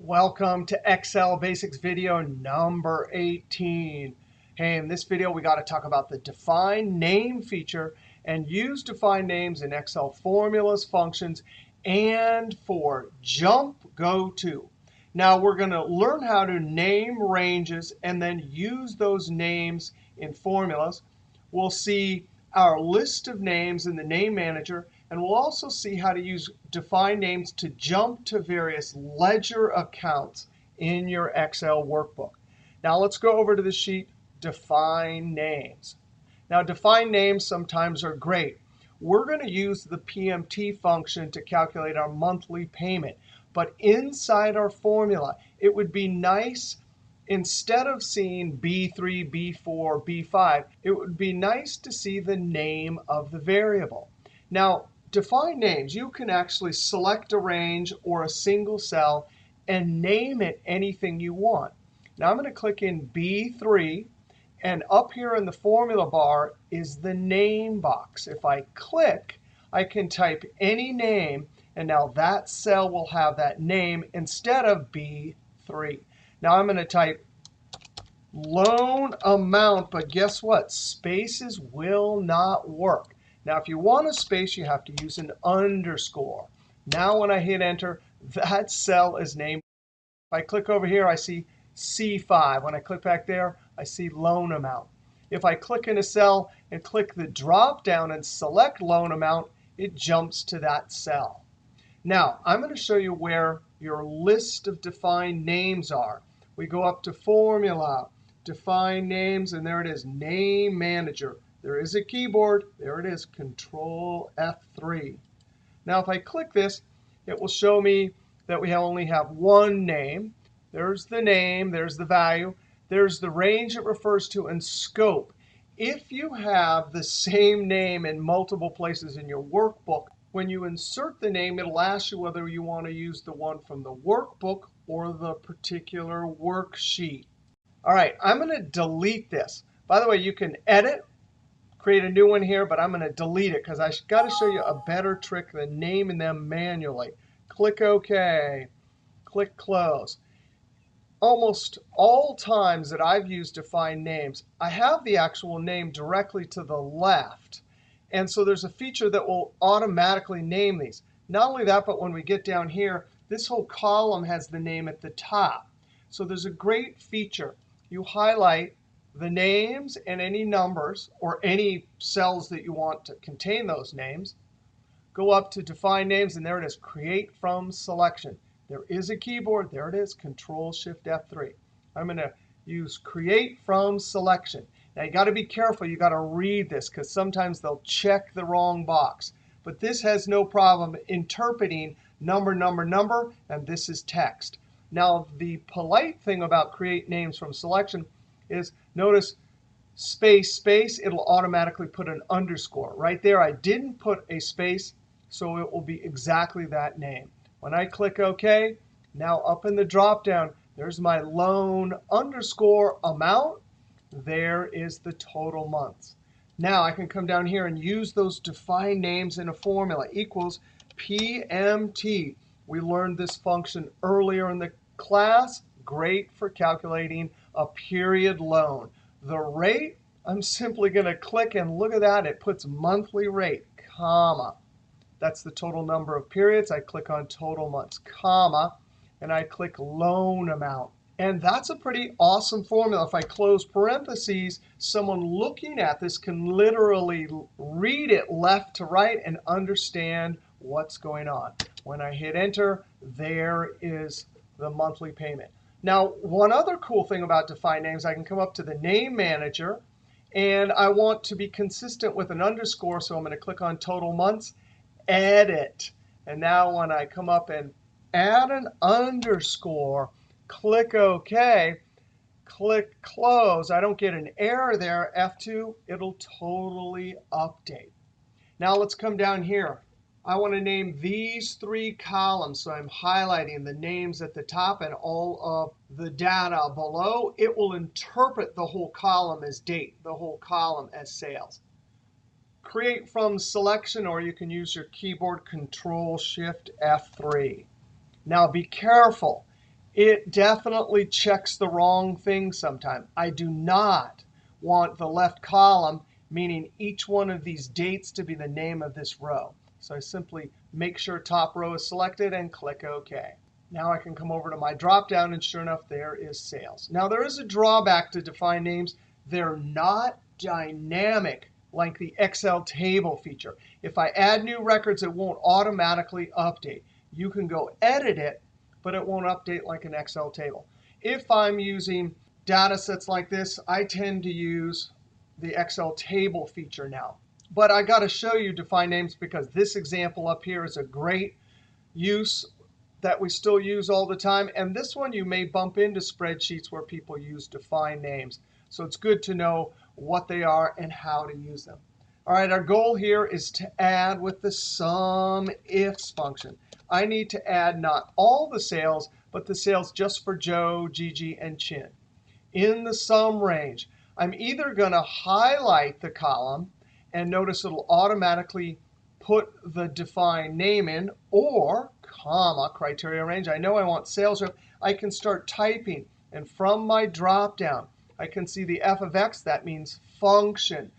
Welcome to Excel Basics video number 18. Hey, in this video, we got to talk about the define name feature and use define names in Excel formulas, functions, and for jump go-to. Now, we're going to learn how to name ranges and then use those names in formulas. We'll see our list of names in the name manager, and we'll also see how to use define names to jump to various ledger accounts in your Excel workbook. Now let's go over to the sheet, define names. Now define names sometimes are great. We're going to use the PMT function to calculate our monthly payment. But inside our formula, it would be nice, instead of seeing B3, B4, B5, it would be nice to see the name of the variable. Now, define names, you can actually select a range or a single cell and name it anything you want. Now, I'm going to click in B3, and up here in the formula bar is the name box. If I click, I can type any name, and now that cell will have that name instead of B3. Now I'm going to type loan amount, but guess what? Spaces will not work. Now, if you want a space, you have to use an underscore. Now, when I hit enter, that cell is named. If I click over here, I see C5. When I click back there, I see loan amount. If I click in a cell and click the drop down and select loan amount, it jumps to that cell. Now, I'm going to show you where your list of defined names are. We go up to Formula, Define Names, and there it is, Name Manager. There is a keyboard. There it is, Control F3. Now, if I click this, it will show me that we only have one name. There's the name. There's the value. There's the range it refers to and scope. If you have the same name in multiple places in your workbook, when you insert the name, it'll ask you whether you want to use the one from the workbook or the particular worksheet. All right, I'm going to delete this. By the way, you can edit, create a new one here, but I'm going to delete it because I've got to show you a better trick than naming them manually. Click OK. Click Close. Almost all times that I've used define names, I have the actual name directly to the left. And so there's a feature that will automatically name these. Not only that, but when we get down here, this whole column has the name at the top. So there's a great feature. You highlight the names and any numbers or any cells that you want to contain those names. Go up to Define Names, and there it is, Create from Selection. There is a keyboard. There it is, Control-Shift-F3. I'm going to use Create from Selection. Now, you got to be careful. You got to read this because sometimes they'll check the wrong box. But this has no problem interpreting number, number, number, and this is text. Now, the polite thing about create names from selection is notice space, space, it'll automatically put an underscore. Right there, I didn't put a space, so it will be exactly that name. When I click OK, now up in the dropdown, there's my loan underscore amount. There is the total months. Now I can come down here and use those defined names in a formula equals PMT. We learned this function earlier in the class. Great for calculating a period loan. The rate, I'm simply going to click and look at that. It puts monthly rate, comma. That's the total number of periods. I click on total months, comma, and I click loan amount. And that's a pretty awesome formula. If I close parentheses, someone looking at this can literally read it left to right and understand what's going on. When I hit Enter, there is the monthly payment. Now, one other cool thing about define names, I can come up to the Name Manager, and I want to be consistent with an underscore, so I'm going to click on Total Months, Edit. And now when I come up and add an underscore, click OK, click Close. I don't get an error there, F2, it'll totally update. Now let's come down here. I want to name these three columns, so I'm highlighting the names at the top and all of the data below. It will interpret the whole column as date, the whole column as sales. Create from selection, or you can use your keyboard Control-Shift-F3. Now be careful. It definitely checks the wrong thing sometimes. I do not want the left column, meaning each one of these dates, to be the name of this row. So I simply make sure top row is selected and click OK. Now I can come over to my dropdown, and sure enough, there is sales. Now, there is a drawback to define names. They're not dynamic like the Excel table feature. If I add new records, it won't automatically update. You can go edit it, but it won't update like an Excel table. If I'm using data sets like this, I tend to use the Excel table feature now. But I got to show you define names because this example up here is a great use that we still use all the time. And this one you may bump into spreadsheets where people use define names. So it's good to know what they are and how to use them. All right, our goal here is to add with the SUMIFS function. I need to add not all the sales, but the sales just for Joe, Gigi, and Chin. In the sum range, I'm either going to highlight the column, and notice it'll automatically put the defined name in, or comma, criteria range. I know I want sales rep. I can start typing, and from my dropdown, I can see the f of x. That means function.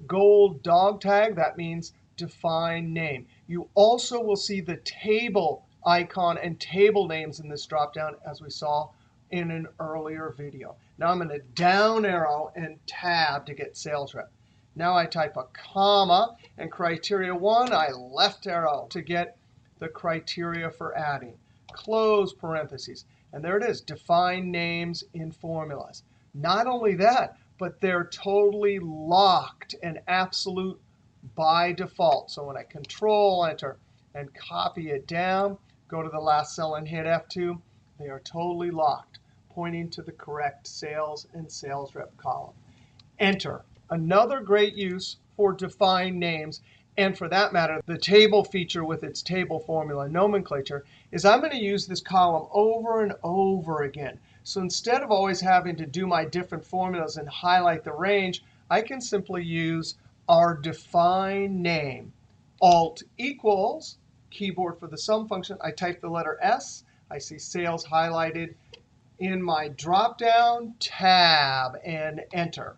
Gold dog tag, that means define name. You also will see the table icon and table names in this dropdown, as we saw in an earlier video. Now I'm going to down arrow and tab to get sales rep. Now I type a comma, and criteria 1, I left arrow to get the criteria for adding. Close parentheses. And there it is, define names in formulas. Not only that, but they're totally locked and absolute by default. So when I Control-Enter and copy it down, go to the last cell and hit F2, they are totally locked, pointing to the correct sales and sales rep column. Enter. Another great use for defined names, and for that matter, the table feature with its table formula nomenclature, is I'm going to use this column over and over again. So instead of always having to do my different formulas and highlight the range, I can simply use our define name. Alt equals, keyboard for the sum function, I type the letter S. I see sales highlighted in my dropdown, tab, and enter.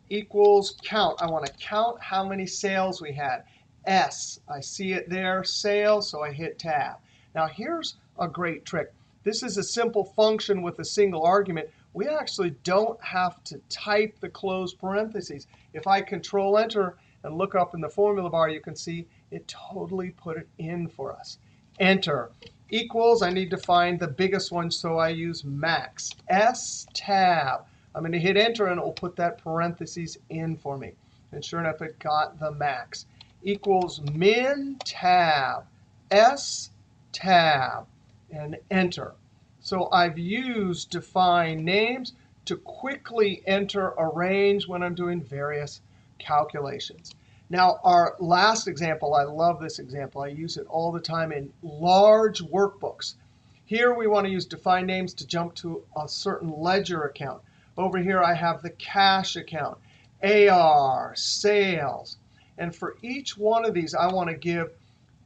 Equals count. I want to count how many sales we had. S, I see it there, sales, so I hit tab. Now here's a great trick. This is a simple function with a single argument. We actually don't have to type the closed parentheses. If I Control-Enter and look up in the formula bar, you can see it totally put it in for us. Enter. Equals, I need to find the biggest one, so I use max. S tab. I'm going to hit Enter, and it will put that parentheses in for me. And sure enough, it got the max. Equals min tab. S tab. And Enter. So I've used define names to quickly enter a range when I'm doing various calculations. Now, our last example, I love this example. I use it all the time in large workbooks. Here we want to use define names to jump to a certain ledger account. Over here, I have the cash account, AR, sales. And for each one of these, I want to give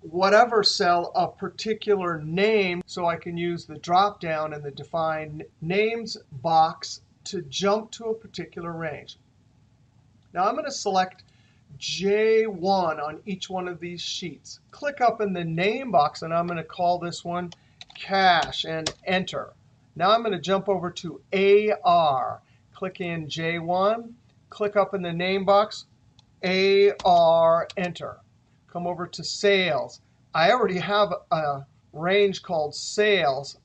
whatever cell a particular name, so I can use the drop-down in the define names box to jump to a particular range. Now I'm going to select J1 on each one of these sheets. Click up in the name box, and I'm going to call this one cash, and enter. Now I'm going to jump over to AR. Click in J1, click up in the name box, AR, enter. Come over to sales. I already have a range called sales,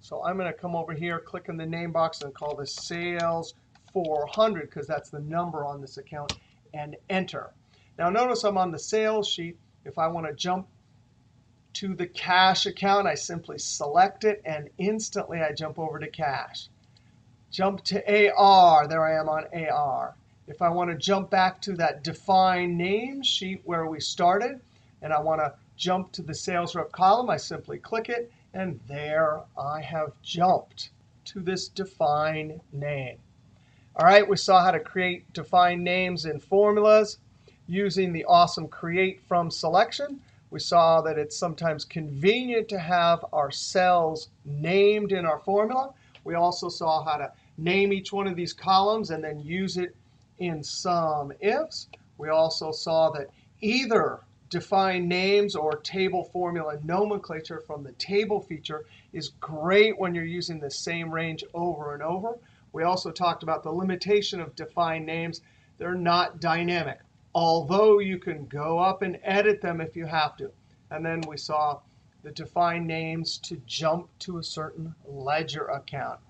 so I'm going to come over here, click in the name box, and call this sales 400, because that's the number on this account, and enter. Now notice I'm on the sales sheet. If I want to jump to the cash account, I simply select it, and instantly I jump over to cash. Jump to AR. There I am on AR. If I want to jump back to that define name sheet where we started, and I want to jump to the sales rep column, I simply click it, and there I have jumped to this define name. All right, we saw how to create define names in formulas using the awesome Create From selection. We saw that it's sometimes convenient to have our cells named in our formula. We also saw how to name each one of these columns and then use it in some ifs. We also saw that either define names or table formula nomenclature from the table feature is great when you're using the same range over and over. We also talked about the limitation of defined names. They're not dynamic, although you can go up and edit them if you have to. And then we saw the defined names to jump to a certain ledger account.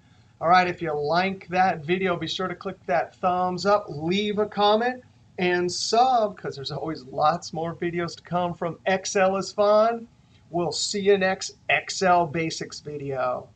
All right, if you like that video, be sure to click that thumbs up, leave a comment, and sub, because there's always lots more videos to come from Excel is Fun. We'll see you next Excel Basics video.